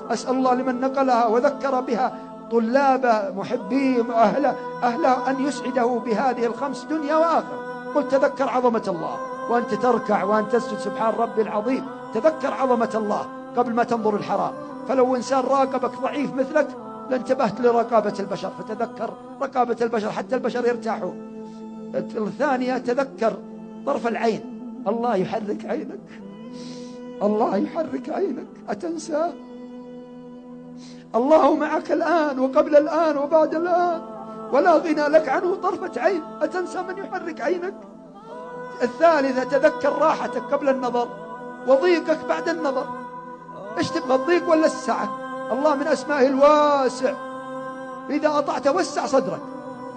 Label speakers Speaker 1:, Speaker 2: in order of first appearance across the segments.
Speaker 1: أسأل الله لمن نقلها وذكر بها طلاب محبين أهله أن يسعده بهذه الخمس دنيا وآخرة. قل تذكر عظمة الله وأنت تركع وأنت تسجد سبحان ربي العظيم، تذكر عظمة الله قبل ما تنظر الحرام. فلو إنسان راقبك ضعيف مثلك لانتبهت لرقابة البشر، فتذكر رقابة البشر حتى البشر يرتاحون. الثانية تذكر طرف العين، الله يحرك عينك، الله يحرك عينك، أتنسى؟ الله معك الآن وقبل الآن وبعد الآن، ولا غنى لك عنه طرفة عين، أتنسى من يحرك عينك؟ الثالثة تذكر راحتك قبل النظر وضيقك بعد النظر. إيش تبغى، الضيق ولا السعة؟ الله من أسمائه الواسع، إذا أطعت وسع صدرك،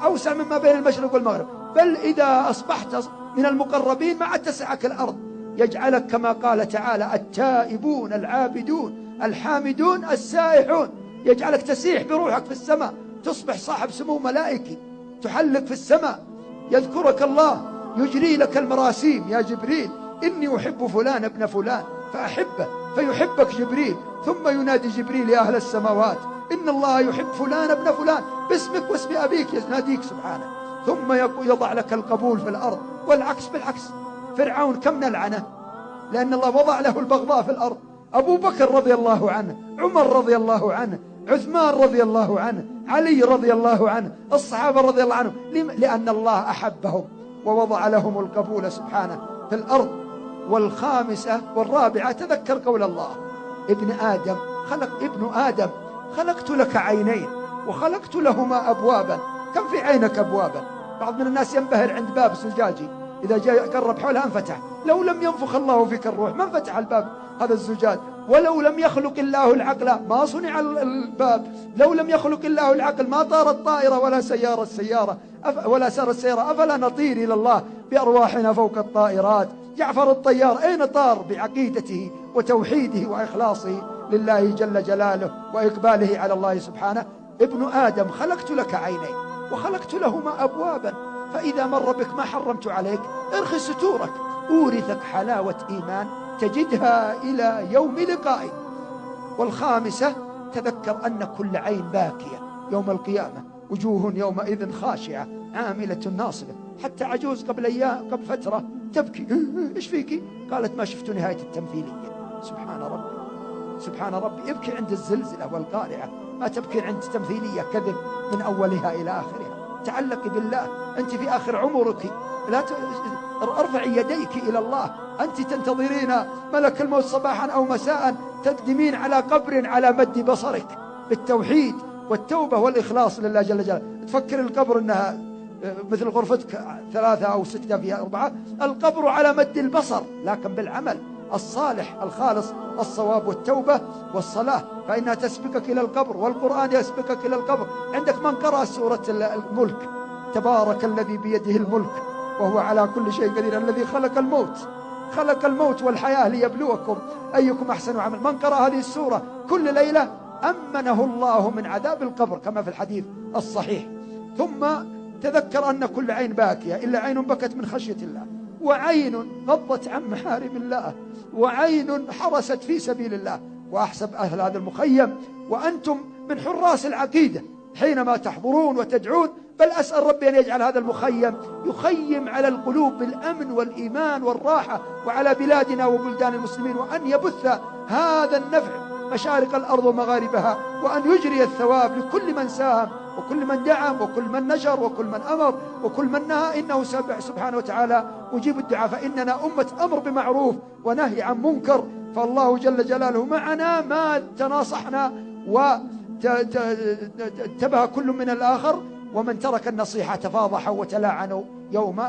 Speaker 1: أوسع مما بين المشرق والمغرب، بل إذا أصبحت من المقربين ما عاد تسعك الأرض، يجعلك كما قال تعالى التائبون العابدون الحامدون السائحون، يجعلك تسيح بروحك في السماء، تصبح صاحب سمو ملائكي، تحلق في السماء، يذكرك الله، يجري لك المراسيم، يا جبريل إني أحب فلان ابن فلان فأحبه، فيحبك جبريل، ثم ينادي جبريل يا أهل السماوات إن الله يحب فلان ابن فلان باسمك واسم أبيك، يناديك سبحانه، ثم يضع لك القبول في الأرض. والعكس بالعكس، فرعون كم نلعنه لأن الله وضع له البغضاء في الأرض، أبو بكر رضي الله عنه، عمر رضي الله عنه، عثمان رضي الله عنه، علي رضي الله عنه، الصحابة رضي الله عنهم، لأن الله أحبهم ووضع لهم القبول سبحانه في الأرض. والخامسة والرابعة تذكر قول الله ابن آدم خلقت لك عينين وخلقت لهما أبوابا. كم في عينك أبوابا؟ بعض من الناس ينبهر عند باب زجاجي إذا جاء قرب حولها انفتح، لو لم ينفخ الله فيك الروح ما انفتح الباب هذا الزجاج. ولو لم يخلق الله العقل ما صنع الباب، لو لم يخلق الله العقل ما طارت طائرة ولا سيارة ولا سار السيارة. أفلا نطير إلى الله بأرواحنا فوق الطائرات؟ جعفر الطيار أين طار؟ بعقيدته وتوحيده وإخلاصه لله جل جلاله وإقباله على الله سبحانه. ابن آدم خلقت لك عينين وخلقت لهما أبوابا، فإذا مر بك ما حرمت عليك ارخي ستورك، أورثك حلاوة إيمان تجدها إلى يوم لقائي. والخامسة تذكر أن كل عين باكية يوم القيامة، وجوه يومئذ خاشعة عاملة ناصبة. حتى عجوز قبل فترة تبكي، إيش فيكي؟ قالت ما شفت نهاية التمثيلية. سبحان ربي، يبكي عند الزلزلة والقارعة، ما تبكي عند تمثيلية كذب من أولها إلى آخرها. تعلقي بالله، أنت في آخر عمرك، لا ارفعي يديك إلى الله، أنت تنتظرين ملك الموت صباحا أو مساء، تقدمين على قبر على مد بصرك بالتوحيد والتوبة والإخلاص لله جل جلاله. تفكر القبر أنها مثل غرفتك 3 أو 6 فيها 4، القبر على مد البصر، لكن بالعمل الصالح الخالص، الصواب والتوبة والصلاة، فإنها تسبقك إلى القبر، والقرآن يسبقك إلى القبر. عندك من قرأ سورة الملك، تبارك الذي بيده الملك وهو على كل شيء قدير، الذي خلق الموت والحياة ليبلوكم أيكم أحسن عمل. من قرأ هذه السورة كل ليلة أمنه الله من عذاب القبر كما في الحديث الصحيح. ثم تذكر أن كل عين باكية إلا عين بكت من خشية الله، وعين غضت عن محارم الله، وعين حرست في سبيل الله. وأحسب أهل هذا المخيم وأنتم من حراس العقيدة حينما تحضرون وتدعون، بل أسأل ربي أن يجعل هذا المخيم يخيم على القلوب بالأمن والإيمان والراحة، وعلى بلادنا وبلدان المسلمين، وأن يبث هذا النفع مشارق الأرض ومغاربها، وأن يجري الثواب لكل من ساهم وكل من دعم وكل من نشر وكل من أمر وكل من نهى. إنه سبحانه وتعالى أجيب الدعاء، فإننا أمة أمر بمعروف ونهي عن منكر، فالله جل جلاله معنا ما تناصحنا واتبه كل من الآخر، ومن ترك النصيحة تفاضحوا وتلاعنوا يوم